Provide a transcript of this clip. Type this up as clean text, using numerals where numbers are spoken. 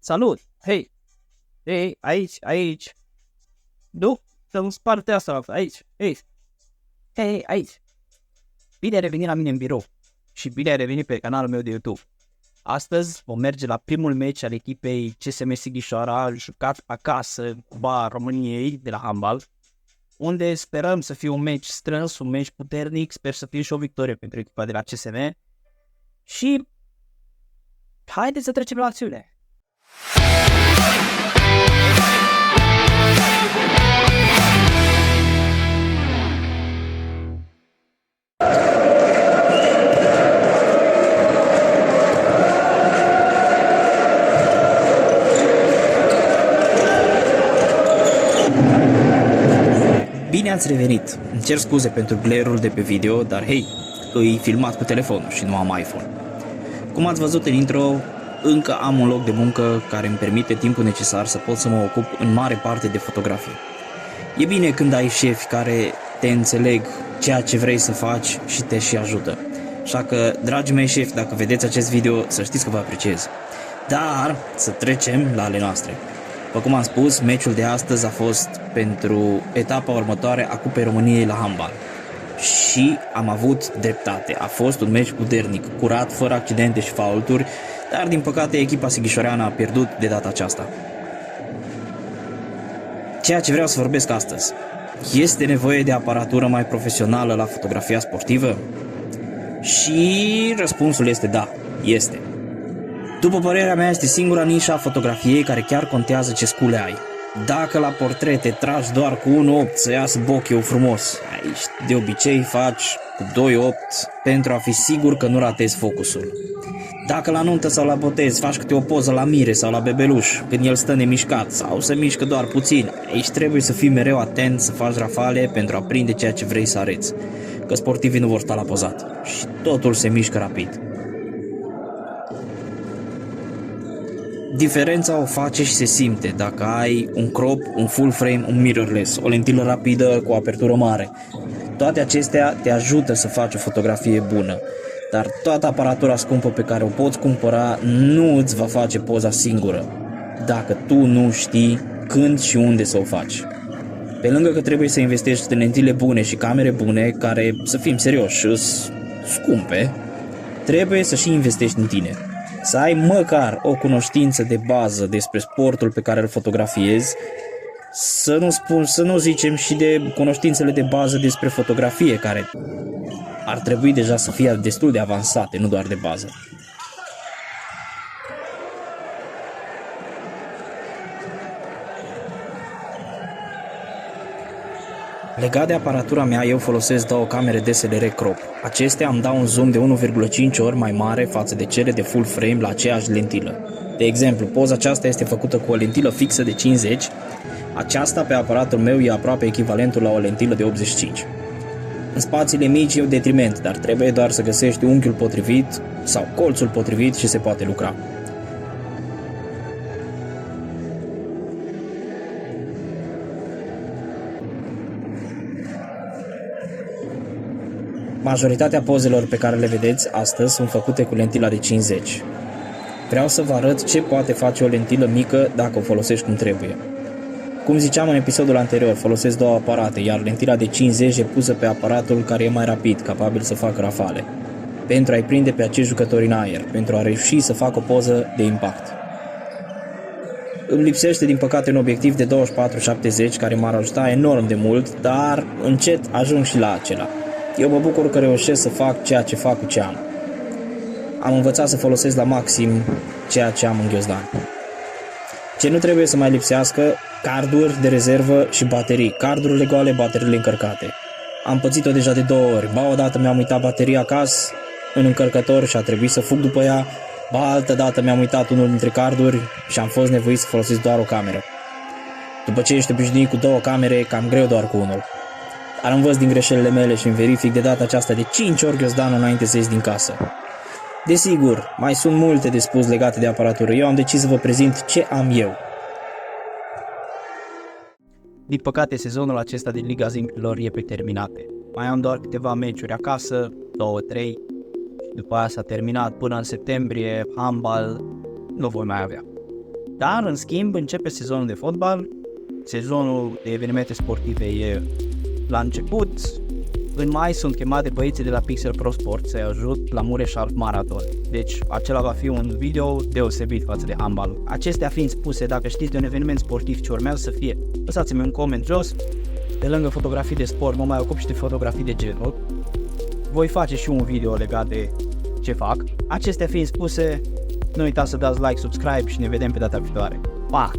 Salut! Hei! Hei, aici! Nu, să-mi sparte asta, aici! Hei, aici! Bine ai revenit la mine în birou și bine ai revenit pe canalul meu de YouTube. Astăzi vom merge la primul meci al echipei CSM Sighișoara, jucat acasă cu României de la handbal, unde sperăm să fie un meci strâns, un meci puternic, sper să fie și o victorie pentru echipa de la CSM. Și haideți să trecem la acțiune! Bine ați revenit! Îmi cer scuze pentru glare-ul de pe video, dar hei, îi filmat cu telefonul și nu am iPhone. Cum ați văzut în intro, încă am un loc de muncă care îmi permite timpul necesar să pot să mă ocup în mare parte de fotografie. E bine când ai șefi care te înțeleg ceea ce vrei să faci și te și ajută. Așa că, dragii mei șefi, dacă vedeți acest video, să știți că vă apreciez. Dar să trecem la ale noastre. După cum am spus, meciul de astăzi a fost pentru etapa următoare a Cupei României la handbal. Și am avut dreptate. A fost un meci puternic, curat, fără accidente și faulturi, dar din păcate echipa sighișoreană a pierdut de data aceasta. Ceea ce vreau să vorbesc astăzi. Este nevoie de aparatură mai profesională la fotografia sportivă? Și răspunsul este da, este. După părerea mea, este singura nișă a fotografiei care chiar contează ce scule ai. Dacă la portrete tragi doar cu 1.8 să iasă bokeh frumos, aici de obicei faci cu 2.8 pentru a fi sigur că nu ratezi focusul. Dacă la nuntă sau la botez faci câte o poză la mire sau la bebeluș, când el stă nemișcat sau se mișcă doar puțin, aici trebuie să fii mereu atent să faci rafale pentru a prinde ceea ce vrei să arăți, că sportivii nu vor sta la pozat și totul se mișcă rapid. Diferența o face și se simte dacă ai un crop, un full frame, un mirrorless, o lentilă rapidă cu o apertură mare. Toate acestea te ajută să faci o fotografie bună, dar toată aparatura scumpă pe care o poți cumpăra nu îți va face poza singură, dacă tu nu știi când și unde să o faci. Pe lângă că trebuie să investești în lentile bune și camere bune, care, să fim serioși, sunt scumpe, trebuie să și investești în tine. Să ai măcar o cunoștință de bază despre sportul pe care îl fotografiezi, să nu zicem și de cunoștințele de bază despre fotografie, care ar trebui deja să fie destul de avansate, nu doar de bază. Legat de aparatura mea, eu folosesc două camere DSLR crop. Acestea îmi dau un zoom de 1,5 ori mai mare față de cele de full frame la aceeași lentilă. De exemplu, poza aceasta este făcută cu o lentilă fixă de 50, aceasta pe aparatul meu e aproape echivalentul la o lentilă de 85. În spațiile mici e un detriment, dar trebuie doar să găsești unghiul potrivit sau colțul potrivit și se poate lucra. Majoritatea pozelor pe care le vedeți astăzi sunt făcute cu lentila de 50. Vreau să vă arăt ce poate face o lentilă mică dacă o folosești cum trebuie. Cum ziceam în episodul anterior, folosesc două aparate, iar lentila de 50 e pusă pe aparatul care e mai rapid, capabil să facă rafale, pentru a-i prinde pe acești jucători în aer, pentru a reuși să facă o poză de impact. Îmi lipsește din păcate un obiectiv de 24-70 care m-ar ajuta enorm de mult, dar încet ajung și la acela. Eu mă bucur că reușesc să fac ceea ce fac cu ce am. Am învățat să folosesc la maxim ceea ce am în ghiozdan. Ce nu trebuie să mai lipsească, carduri de rezervă și baterii. Cardurile goale, bateriile încărcate. Am pățit-o deja de 2 ori. Ba odată mi-am uitat bateria acasă în încărcător și a trebuit să fug după ea. Ba altă dată mi-am uitat unul dintre carduri și am fost nevoit să folosesc doar o cameră. După ce ești obișnuit cu 2 camere, cam greu doar cu unul. Dar învăț din greșelile mele și îmi verific de data aceasta de 5 ori ghiozdanul înainte să ies din casă. Desigur, mai sunt multe de spus legate de aparatură. Eu am decis să vă prezint ce am eu. Din păcate, sezonul acesta din Liga Zimplilor e pe terminate. Mai am doar câteva meciuri acasă, 2-3, și după aia s-a terminat până în septembrie, handbal nu voi mai avea. Dar, în schimb, începe sezonul de fotbal, sezonul de evenimente sportive e la început. În mai sunt chemate băieții de la Pixel Pro Sport să-i ajut la Mureș Half Marathon. Deci acela va fi un video deosebit față de handbal. Acestea fiind spuse, dacă știți de un eveniment sportiv ce urmează să fie, lăsați-mi un coment jos. De lângă fotografii de sport, mă mai ocup și de fotografii de genul. Voi face și un video legat de ce fac. Acestea fiind spuse, nu uitați să dați like, subscribe și ne vedem pe data viitoare. Pa!